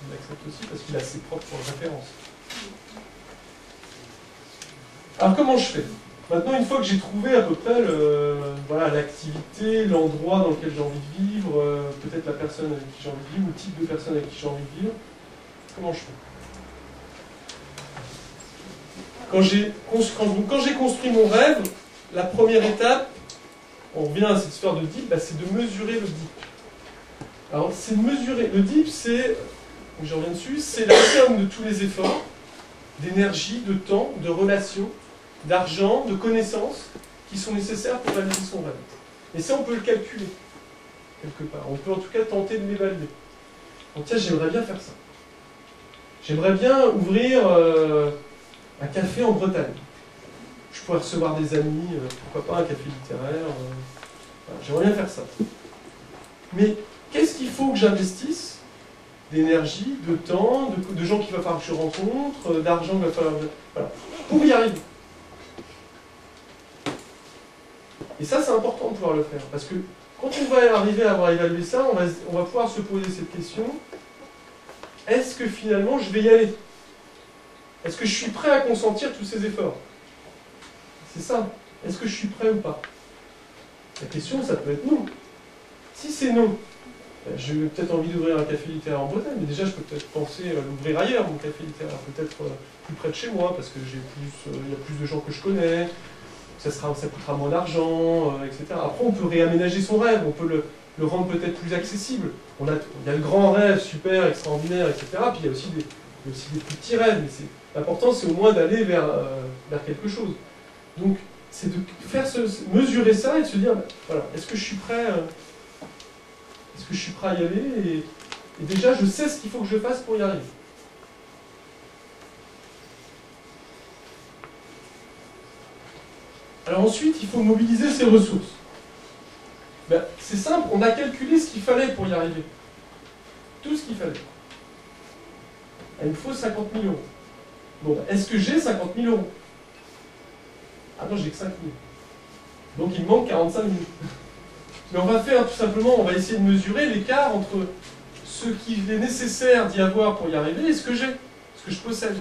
il l'accepte aussi parce qu'il a ses propres références. Alors comment je fais? Maintenant, une fois que j'ai trouvé à peu près voilà, l'activité, l'endroit dans lequel j'ai envie de vivre, peut-être la personne avec qui j'ai envie de vivre, ou le type de personne avec qui j'ai envie de vivre, comment je fais? Quand j'ai construit mon rêve, la première étape, on revient à cette histoire de DIP, bah, c'est de mesurer le DIP. Alors, c'est de mesurer. Le DIP, c'est, je reviens dessus, c'est la somme de tous les efforts, d'énergie, de temps, de relations, d'argent, de connaissances qui sont nécessaires pour réaliser son rêve. Et ça, on peut le calculer, quelque part. On peut en tout cas tenter de l'évaluer. Donc tiens, j'aimerais bien faire ça. J'aimerais bien ouvrir un café en Bretagne. Je pourrais recevoir des amis, pourquoi pas un café littéraire. Voilà, j'aimerais bien faire ça. Mais qu'est-ce qu'il faut que j'investisse? D'énergie, de temps, de gens qu'il va falloir que je rencontre, d'argent qu'il va falloir... Voilà, pour y arriver. Et ça, c'est important de pouvoir le faire, parce que quand on va arriver à avoir évalué ça, on va pouvoir se poser cette question, est-ce que finalement je vais y aller? Est-ce que je suis prêt à consentir tous ces efforts? C'est ça. Est-ce que je suis prêt ou pas? La question, ça peut être non. Si c'est non, j'ai peut-être envie d'ouvrir un café littéraire en Bretagne, mais déjà je peux peut-être penser à l'ouvrir ailleurs, mon café littéraire, peut-être plus près de chez moi, parce que il y a plus de gens que je connais, ça coûtera moins d'argent, etc. Après, on peut réaménager son rêve, on peut le rendre peut-être plus accessible. Il y a le grand rêve, super, extraordinaire, etc. Puis il y a aussi des plus petits rêves, mais l'important c'est au moins d'aller vers quelque chose. Donc, c'est de mesurer ça et de se dire, voilà, est-ce que je suis prêt à y aller et déjà, je sais ce qu'il faut que je fasse pour y arriver. Alors ensuite, il faut mobiliser ses ressources. Ben, c'est simple, on a calculé ce qu'il fallait pour y arriver. Tout ce qu'il fallait. Il me faut 50 000 euros. Bon, est-ce que j'ai 50 000 euros? Ah non, j'ai que 5 000. Donc il me manque 45 000. Mais on va faire tout simplement, on va essayer de mesurer l'écart entre ce qu'il est nécessaire d'y avoir pour y arriver et ce que j'ai, ce que je possède.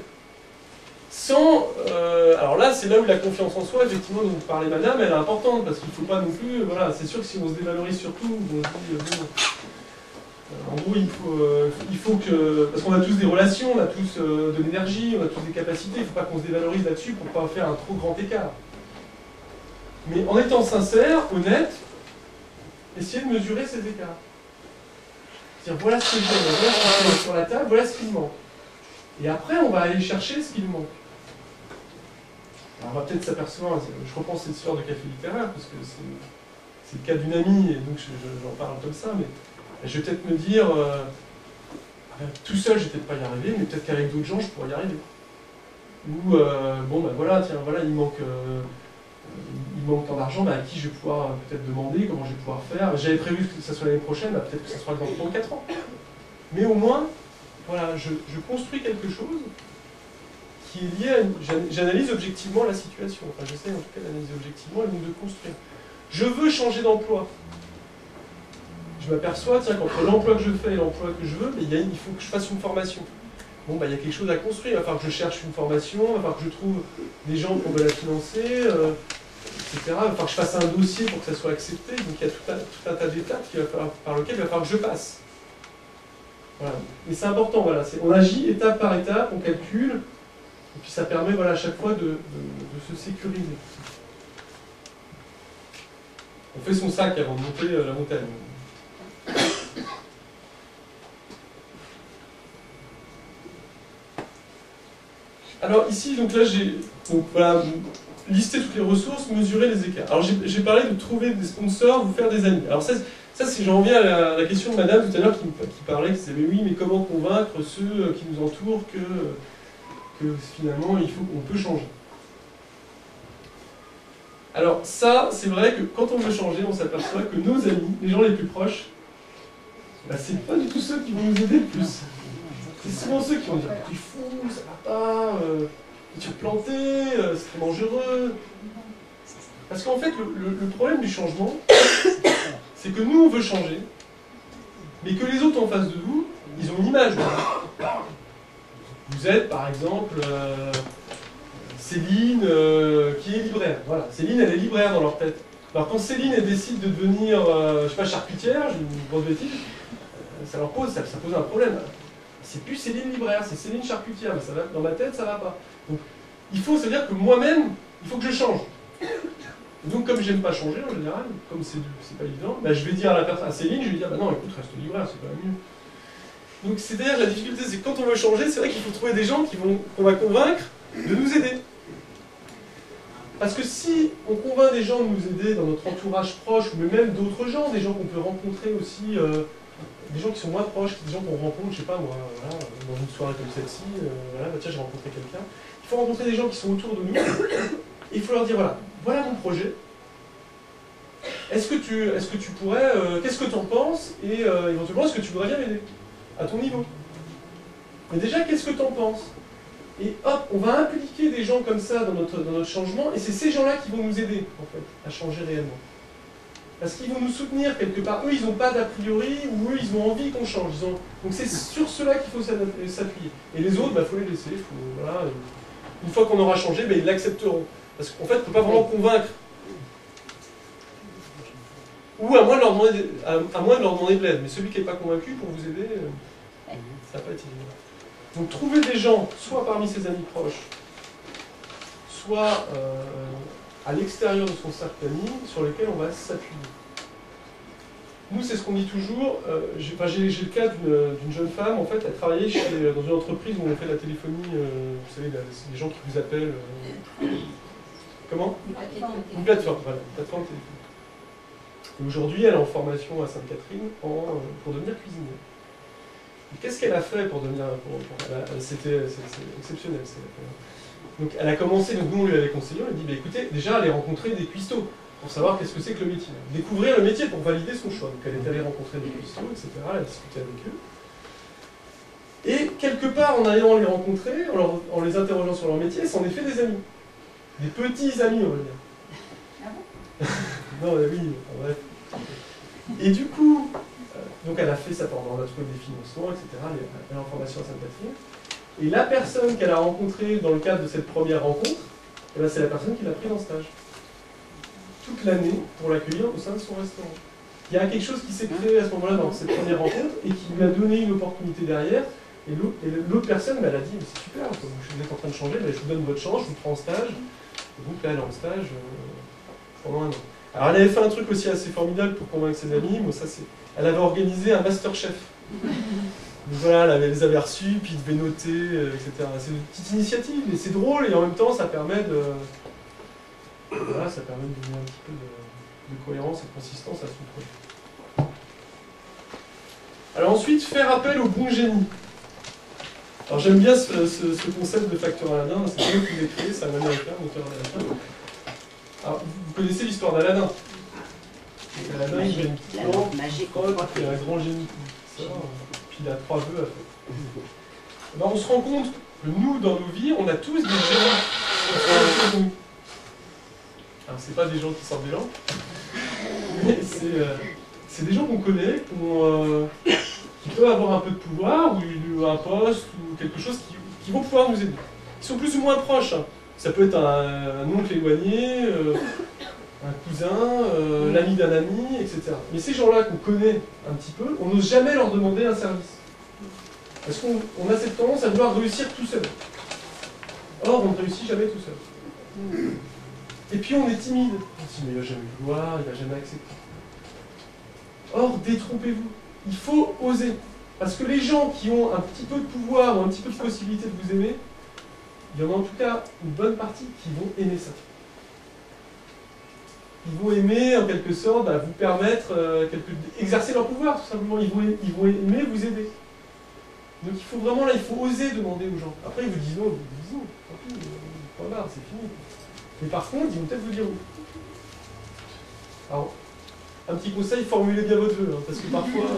Alors là, c'est là où la confiance en soi, effectivement, dont vous parlez madame, elle est importante, parce qu'il ne faut pas non plus, voilà, c'est sûr que si on se dévalorise surtout, on se dit, en gros, il faut que, parce qu'on a tous des relations, on a tous de l'énergie, on a tous des capacités, il ne faut pas qu'on se dévalorise là-dessus pour ne pas faire un trop grand écart. Mais en étant sincère, honnête, essayez de mesurer ces écarts. C'est-à-dire, voilà ce que j'ai, voilà ce que j'ai sur la table, voilà ce qui me manque. Et après, on va aller chercher ce qui me manque. Alors, on va peut-être s'apercevoir, je repense cette histoire de café littéraire, parce que c'est le cas d'une amie, et donc j'en parle comme ça, mais je vais peut-être me dire, tout seul, je vais peut-être pas y arriver, mais peut-être qu'avec d'autres gens, je pourrais y arriver. Ou, bon, ben voilà, tiens, voilà, il manque tant d'argent, ben, à qui je vais pouvoir peut-être demander, comment je vais pouvoir faire. J'avais prévu que ça soit l'année prochaine, ben, peut-être que ça sera dans 3 ou 4 ans. Mais au moins, voilà, je construis quelque chose qui est lié à... J'analyse objectivement la situation. Enfin, j'essaie en tout cas d'analyser objectivement et donc de construire. Je veux changer d'emploi. Je m'aperçois, tiens, qu'entre l'emploi que je fais et l'emploi que je veux, il faut que je fasse une formation. Bon, bah, il y a quelque chose à construire. Il va falloir que je cherche une formation, il va falloir que je trouve des gens pour me la financer, etc. Il va falloir que je fasse un dossier pour que ça soit accepté. Donc il y a tout un tas d'étapes par lesquelles il va falloir que je passe. Voilà. Mais c'est important, voilà. On agit étape par étape, on calcule, et puis ça permet voilà, à chaque fois de se sécuriser. On fait son sac avant de monter la montagne. Alors ici, donc là, j'ai voilà, listé toutes les ressources, mesurer les écarts. Alors j'ai parlé de trouver des sponsors, vous faire des amis. Alors ça si j'en reviens à la question de madame tout à l'heure qui parlait, qui disait mais oui, mais comment convaincre ceux qui nous entourent que finalement il faut qu'on peut changer. Alors ça, c'est vrai que quand on veut changer, on s'aperçoit que nos amis, les gens les plus proches, bah, c'est pas du tout ceux qui vont nous aider le plus. C'est souvent ceux qui vont dire « t'es fou, ça va pas, tu te planter, c'est très dangereux ». Parce qu'en fait, le problème du changement, c'est que nous, on veut changer, mais que les autres en face de vous, ils ont une image. Vous êtes, par exemple, Céline, qui est libraire. Voilà, Céline, elle est libraire dans leur tête. Alors quand Céline, elle décide de devenir, je sais pas, charcutière, j'ai une grosse bêtise, ça pose un problème. C'est plus Céline libraire, c'est Céline charcutière, mais ça va, dans ma tête, ça va pas. Donc, ça veut dire que moi-même, il faut que je change. Donc comme j'aime pas changer en général, comme c'est pas évident, bah, je vais dire à Céline, je vais dire, bah non, écoute, reste libraire, c'est quand même mieux. Donc c'est-à-dire, la difficulté, c'est que quand on veut changer, c'est vrai qu'il faut trouver des gens qu'on va convaincre de nous aider. Parce que si on convainc des gens de nous aider dans notre entourage proche, ou même d'autres gens, des gens qu'on peut rencontrer aussi, des gens qui sont moins proches, des gens qu'on rencontre, je sais pas moi, voilà, dans une soirée comme celle-ci, voilà, bah tiens, j'ai rencontré quelqu'un. Il faut rencontrer des gens qui sont autour de nous, et il faut leur dire, voilà mon projet. Est-ce que tu pourrais, qu'est-ce que tu en penses, et éventuellement, est-ce que tu voudrais bien m'aider à ton niveau? Mais déjà, qu'est-ce que tu en penses? Et hop, on va impliquer des gens comme ça dans notre changement, et c'est ces gens-là qui vont nous aider, en fait, à changer réellement. Parce qu'ils vont nous soutenir quelque part. Eux, ils n'ont pas d'a priori, ou eux, ils ont envie qu'on change. Donc c'est sur cela qu'il faut s'appuyer. Et les autres, il faut les laisser. Voilà. Une fois qu'on aura changé, ils l'accepteront. Parce qu'en fait, on ne peut pas vraiment convaincre. Ou à moins de leur demander de l'aide. Mais celui qui n'est pas convaincu, pour vous aider, ça va pas être évident. Donc trouver des gens, soit parmi ses amis proches, soit à l'extérieur de son cercle d'amis, sur lesquels on va s'appuyer. Nous, c'est ce qu'on dit toujours. J'ai le cas d'une jeune femme, en fait, elle travaillait dans une entreprise où on fait la téléphonie, vous savez, des gens qui vous appellent. Comment? Une plateforme, voilà, une plateforme téléphonique. Et aujourd'hui, elle est en formation à Sainte-Catherine pour devenir cuisinière. Qu'est-ce qu'elle a fait pour devenir... C'était exceptionnel. Donc elle a commencé, donc nous on lui avait conseillé, on lui a dit, écoutez, déjà aller rencontrer des cuistots, pour savoir qu'est-ce que c'est que le métier. Découvrir le métier pour valider son choix. Donc elle est allée rencontrer des cuistots, etc., elle a discuté avec eux. Et quelque part, en allant les rencontrer, en les interrogeant sur leur métier, c'en est fait des amis. Des petits amis, on va dire. Ah bon? Non, oui, bref. Et du coup, donc elle a fait ça pendant, on a trouvé des financements, etc. Elle est en formation à Sainte-Catherine. Et la personne qu'elle a rencontrée dans le cadre de cette première rencontre, c'est la personne qui l'a pris en stage. Toute l'année pour l'accueillir au sein de son restaurant. Il y a quelque chose qui s'est créé à ce moment-là dans cette première rencontre et qui lui a donné une opportunité derrière. Et l'autre personne, elle a dit, mais c'est super, vous êtes en train de changer, je vous donne votre chance, je vous prends en stage. Et donc là, elle est en stage pendant 1 an. Alors elle avait fait un truc aussi assez formidable pour convaincre ses amis. Bon, elle avait organisé un masterchef. Donc voilà, elle les avait reçus, puis ils devaient noter, etc. C'est une petite initiative, mais c'est drôle et en même temps ça permet de... Voilà, ça permet de donner un petit peu de cohérence et de consistance à son projet. Alors ensuite, faire appel au bon génie. Alors j'aime bien ce concept de facteur Aladdin, c'est moi qui l'ai créé, c'est un américain, auteur américain. Alors, vous connaissez l'histoire d'Aladin. Aladin, il a une petite lampe, il y a un grand génie qui sort, puis il a 3 vœux à faire. Alors, on se rend compte que nous, dans nos vies, on a tous des génies. Alors, c'est pas des gens qui sortent des lampes, mais c'est des gens qu'on connaît, qui peuvent avoir un peu de pouvoir, ou un poste, ou quelque chose qui vont pouvoir nous aider. Ils sont plus ou moins proches. Hein. Ça peut être un oncle éloigné, un cousin, l'ami d'un ami, etc. Mais ces gens-là qu'on connaît un petit peu, on n'ose jamais leur demander un service. Parce qu'on a cette tendance à vouloir réussir tout seul. Or, on ne réussit jamais tout seul. Et puis on est timide. On se dit, mais il ne va jamais vouloir, il ne va jamais accepter. Or, détrompez-vous. Il faut oser. Parce que les gens qui ont un petit peu de pouvoir ou un petit peu de possibilité de vous aimer, il y en a en tout cas une bonne partie qui vont aimer ça. Ils vont aimer, en quelque sorte, vous permettre d'exercer leur pouvoir, tout simplement. Ils vont aimer vous aider. Donc il faut vraiment, là, il faut oser demander aux gens. Après, ils vous disent non, tant pis, pas grave, c'est fini. Mais par contre, ils vont peut-être vous dire oui. Alors, un petit conseil, formulez bien votre vœu, hein, parce que parfois,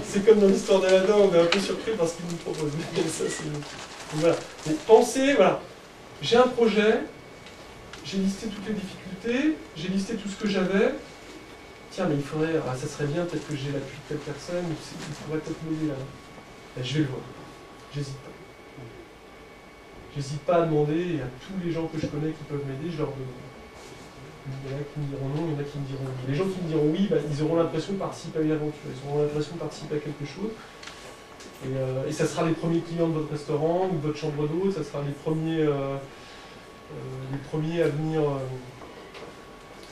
c'est comme dans l'histoire d'Aladin, on est un peu surpris par ce qu'il nous propose. Donc voilà. Donc, pensez, voilà, j'ai un projet, j'ai listé toutes les difficultés, j'ai listé tout ce que j'avais. Tiens, mais il faudrait, ça serait bien, peut-être que j'ai l'appui de telle personne, il pourrait peut-être m'aider là. ben, je vais le voir. J'hésite pas. J'hésite pas à demander, et à tous les gens que je connais qui peuvent m'aider, je leur demande. Il y en a qui me diront non, il y en a qui me diront oui. Les gens qui me diront oui, ben, ils auront l'impression de participer à une aventure, ils auront l'impression de participer à quelque chose. Et ça sera les premiers clients de votre restaurant ou de votre chambre d'hôte, ça sera les premiers à venir,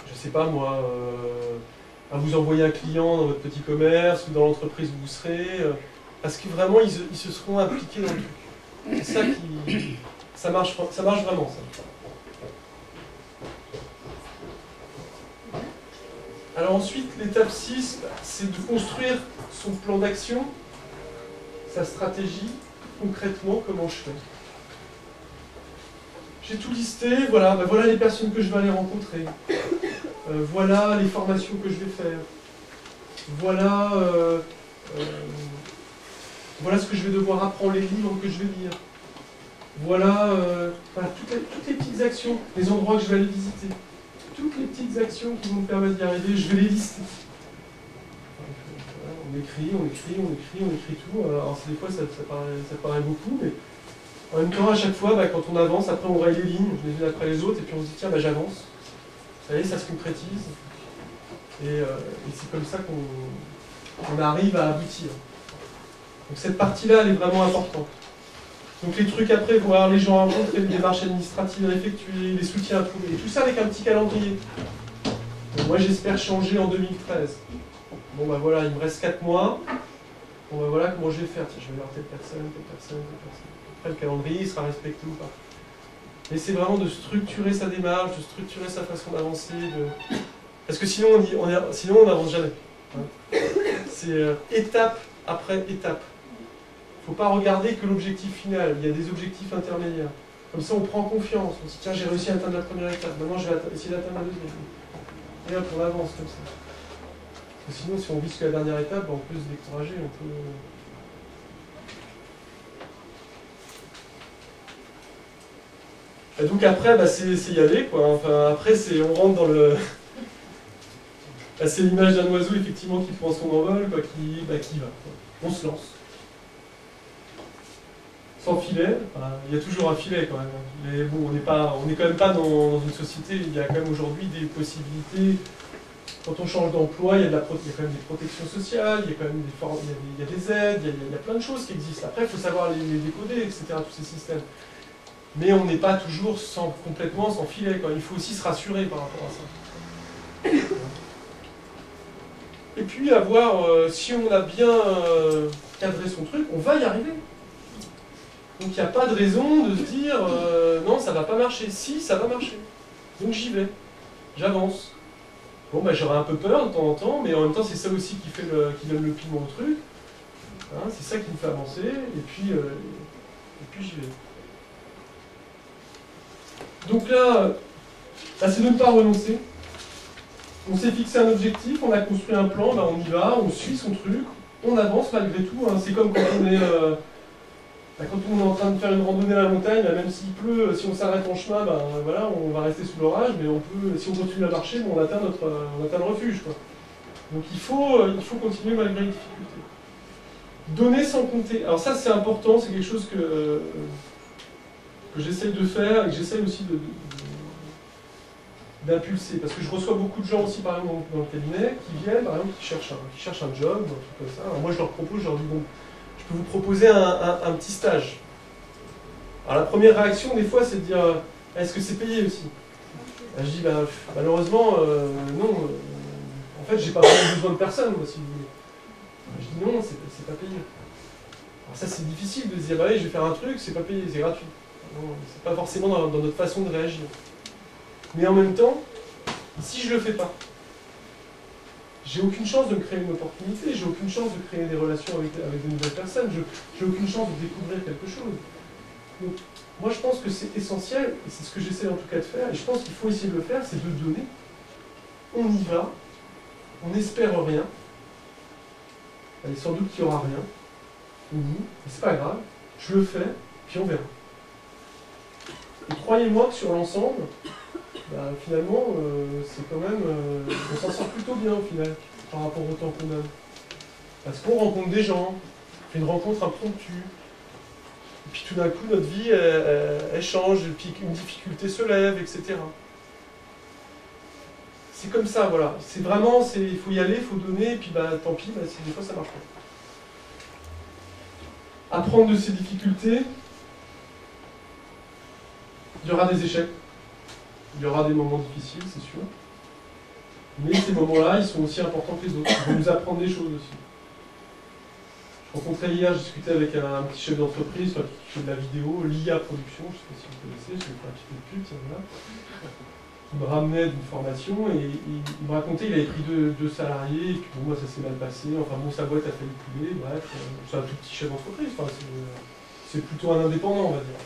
je sais pas moi, à vous envoyer un client dans votre petit commerce ou dans l'entreprise où vous serez, parce que vraiment ils se seront impliqués dans le truc. C'est ça qui... ça marche vraiment ça. Alors ensuite, l'étape 6, c'est de construire son plan d'action, sa stratégie, concrètement, comment je fais. J'ai tout listé, voilà, ben voilà les personnes que je vais aller rencontrer, voilà les formations que je vais faire, voilà, voilà ce que je vais devoir apprendre, les livres que je vais lire, voilà, voilà toutes les petites actions, les endroits que je vais aller visiter. Toutes les petites actions qui vont me permettre d'y arriver, je vais les lister. On écrit tout. Alors des fois ça paraît beaucoup, mais en même temps à chaque fois, bah, quand on avance, après on raye les lignes, les unes après les autres, et puis on se dit tiens, bah, j'avance. Ça y est, ça se concrétise. Et c'est comme ça qu'on arrive à aboutir. Donc cette partie-là, elle est vraiment importante. Donc les trucs à prévoir, les gens à rencontrer, les démarches administratives à effectuer, les soutiens à trouver, et tout ça avec un petit calendrier. Donc moi j'espère changer en 2013. Bon ben voilà, il me reste 4 mois. Bon ben voilà comment je vais faire. Tiens, je vais voir telle personne. Après le calendrier il sera respecté ou pas. Mais c'est vraiment de structurer sa démarche, de structurer sa façon d'avancer. Parce que sinon on n'avance jamais. Hein. C'est étape après étape. Il ne faut pas regarder que l'objectif final, il y a des objectifs intermédiaires. Comme ça, on prend confiance. On se dit, tiens, j'ai réussi à atteindre la première étape, maintenant je vais essayer d'atteindre la deuxième. Et hop, on avance comme ça. Parce que sinon, si on vise que la dernière étape, on peut se décourager, on peut... Et donc après, bah, c'est y aller, quoi. Enfin, après, on rentre dans le... Bah, c'est l'image d'un oiseau, effectivement, qui prend son envol, quoi, qui va. Quoi. On se lance. Sans filet, enfin, il y a toujours un filet quand même. Mais bon, on n'est quand même pas dans une société, il y a quand même aujourd'hui des possibilités. Quand on change d'emploi, il y a quand même des protections sociales, il y a quand même il y a des aides, il y a plein de choses qui existent. Après, il faut savoir les décoder, etc., tous ces systèmes. Mais on n'est pas toujours complètement sans filet, quoi. Il faut aussi se rassurer par rapport à ça. Et puis si on a bien cadré son truc, on va y arriver. Donc il n'y a pas de raison de se dire non, ça ne va pas marcher. Si, ça va marcher. Donc j'y vais. J'avance. Bon, bah, j'aurai un peu peur de temps en temps, mais en même temps, c'est ça aussi qui donne le piment au truc. Hein, c'est ça qui me fait avancer, et puis j'y vais. Donc là c'est de ne pas renoncer. On s'est fixé un objectif, on a construit un plan, bah, on y va, on suit son truc, on avance malgré tout. Hein. C'est comme quand on est... quand on est en train de faire une randonnée à la montagne, même s'il pleut, si on s'arrête en chemin, voilà, on va rester sous l'orage, mais si on continue à marcher, on atteint le refuge. Quoi. Donc il faut continuer malgré les difficultés. Donner sans compter. Alors ça c'est important, c'est quelque chose que j'essaye de faire et que j'essaye aussi d'impulser. Parce que je reçois beaucoup de gens aussi, par exemple, dans le cabinet, qui viennent, par exemple, qui cherchent un job, un truc comme ça. Alors moi je leur propose, je leur dis, bon, je peux vous proposer un petit stage. Alors la première réaction, des fois, c'est de dire, est-ce que c'est payé aussi? Je dis, malheureusement, non. En fait, j'ai pas vraiment besoin de personne, moi, si vous voulez. Je dis, non, c'est pas payé. Alors ça, c'est difficile de se dire, allez, je vais faire un truc, c'est pas payé, c'est gratuit. C'est pas forcément dans notre façon de réagir. Mais en même temps, si je le fais pas, j'ai aucune chance de me créer une opportunité, j'ai aucune chance de créer des relations avec de nouvelles personnes, j'ai aucune chance de découvrir quelque chose. Donc, moi je pense que c'est essentiel, et c'est ce que j'essaie en tout cas de faire, et je pense qu'il faut essayer de le faire, c'est de donner. On y va, on n'espère rien, et sans doute qu'il n'y aura rien, mais c'est pas grave, je le fais, puis on verra. Et croyez-moi que sur l'ensemble, finalement, c'est quand même, on s'en sort plutôt bien au final, par rapport au temps qu'on a. Parce qu'on rencontre des gens, fait une rencontre impromptue. Et puis tout d'un coup, notre vie, elle change, et puis une difficulté se lève, etc. C'est comme ça, voilà. C'est vraiment, il faut y aller, il faut donner, et puis bah, tant pis, bah, si des fois ça marche pas. Apprendre de ces difficultés, il y aura des échecs, il y aura des moments difficiles, c'est sûr. Mais ces moments-là, ils sont aussi importants que les autres. Ils vont nous apprendre des choses aussi. Je rencontrais hier, je discutais avec un petit chef d'entreprise qui fait de la vidéo, l'IA Production, je ne sais pas si vous connaissez, je vais faire un petit peu de pub, ça voilà. Il me ramenait d'une formation et il me racontait qu'il avait pris deux salariés, et puis bon, moi ça s'est mal passé, enfin bon, sa boîte a failli couler, bref, c'est un tout petit chef d'entreprise, enfin, c'est plutôt un indépendant, on va dire.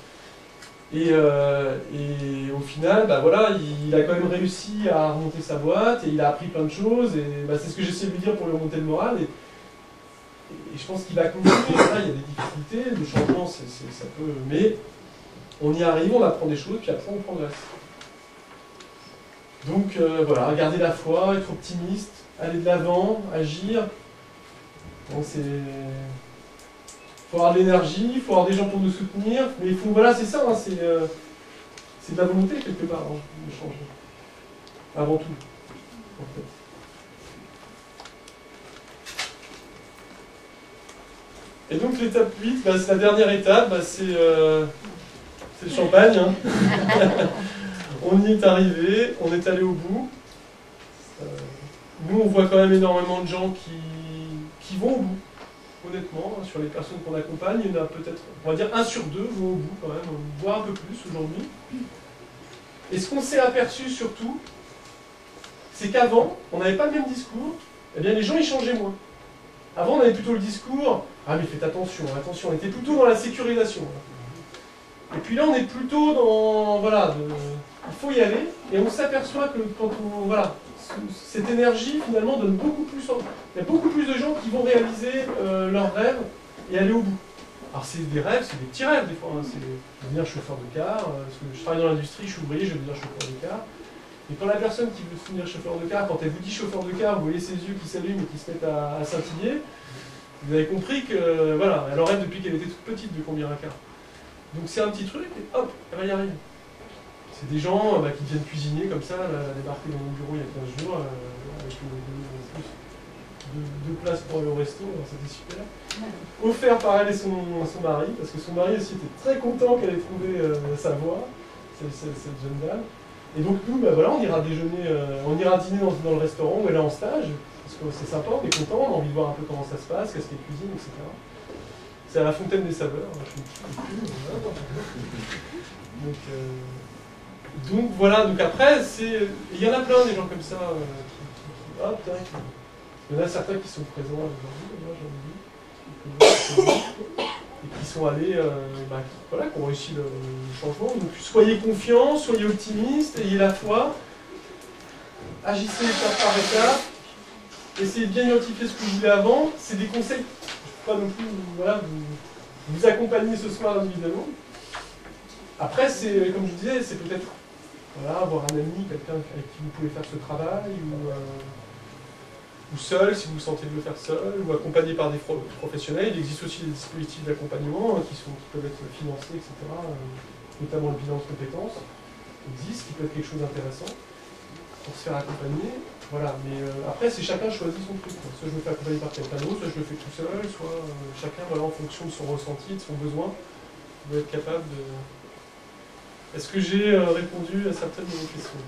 Et au final, bah voilà, il a quand même réussi à remonter sa boîte et il a appris plein de choses. Et bah, c'est ce que j'essaie de lui dire pour lui remonter le moral. Et je pense qu'il va continuer. Voilà, il y a des difficultés, le changement, ça peut. Mais on y arrive, on apprend des choses, puis après on progresse. Donc voilà, garder la foi, être optimiste, aller de l'avant, agir. Donc c'est. Il faut avoir de l'énergie, il faut avoir des gens pour nous soutenir, mais il faut, voilà, c'est ça, hein, c'est de la volonté quelque part, hein, de changer. Avant tout, en fait. Et donc l'étape 8, bah, c'est la dernière étape, bah, c'est le champagne. Hein. On y est arrivé, on est allé au bout. Nous, on voit quand même énormément de gens qui vont au bout. Honnêtement, sur les personnes qu'on accompagne, il y en a peut-être, on va dire 1 sur 2 vont au bout quand même, voire un peu plus aujourd'hui. Et ce qu'on s'est aperçu surtout, c'est qu'avant, on n'avait pas le même discours, eh bien les gens ils changeaient moins. Avant on avait plutôt le discours, ah mais faites attention, attention, on était plutôt dans la sécurisation. Et puis là on est plutôt dans, voilà, il faut y aller, et on s'aperçoit que quand on, voilà, cette énergie finalement donne beaucoup plus, il y a beaucoup plus de gens qui vont réaliser leurs rêves et aller au bout. Alors c'est des rêves, c'est des petits rêves des fois, hein. C'est devenir chauffeur de car, parce que je travaille dans l'industrie, je suis ouvrier, je veux devenir chauffeur de car. Et quand la personne qui veut devenir chauffeur de car, quand elle vous dit chauffeur de car, vous voyez ses yeux qui s'allument et qui se mettent à scintiller, vous avez compris que voilà, elle en rêve depuis qu'elle était toute petite de conduire un car. Donc c'est un petit truc, et hop, elle va y arriver. C'est des gens qui viennent cuisiner comme ça, elle a débarqué dans mon bureau il y a 15 jours, avec deux places pour aller au resto, c'était super. Offert par elle et son mari, parce que son mari aussi était très content qu'elle ait trouvé sa voie, cette jeune dame. Et donc nous, bah voilà, on ira déjeuner, on ira dîner dans le restaurant où elle est en stage, parce que c'est sympa, on est content, on a envie de voir un peu comment ça se passe, qu'est-ce qu'elle cuisine, etc. C'est à la Fontaine des Saveurs, donc voilà, donc après, il y en a plein des gens comme ça, hop, tac. Il y en a certains qui sont présents aujourd'hui, j'en ai vu, et qui sont allés, voilà, qui ont réussi le changement. Donc soyez confiants, soyez optimistes, ayez la foi, agissez étape par étape, essayez de bien identifier ce que vous voulez avant. C'est des conseils, je ne peux pas non plus voilà, vous accompagner ce soir individuellement. Après, c'est, comme je vous disais, c'est peut-être voilà, avoir un ami, quelqu'un avec qui vous pouvez faire ce travail, ou seul, si vous vous sentez de le faire seul, ou accompagné par des professionnels. Il existe aussi des dispositifs d'accompagnement qui peuvent être financés, etc. Notamment le bilan de compétences existe, qui peut être quelque chose d'intéressant pour se faire accompagner. Voilà, mais après, c'est chacun choisit son truc. Soit je me fais accompagner par quelqu'un d'autre, soit je le fais tout seul, soit chacun, voilà, en fonction de son ressenti, de son besoin, doit être capable de... Est-ce que j'ai répondu à certaines de vos questions ?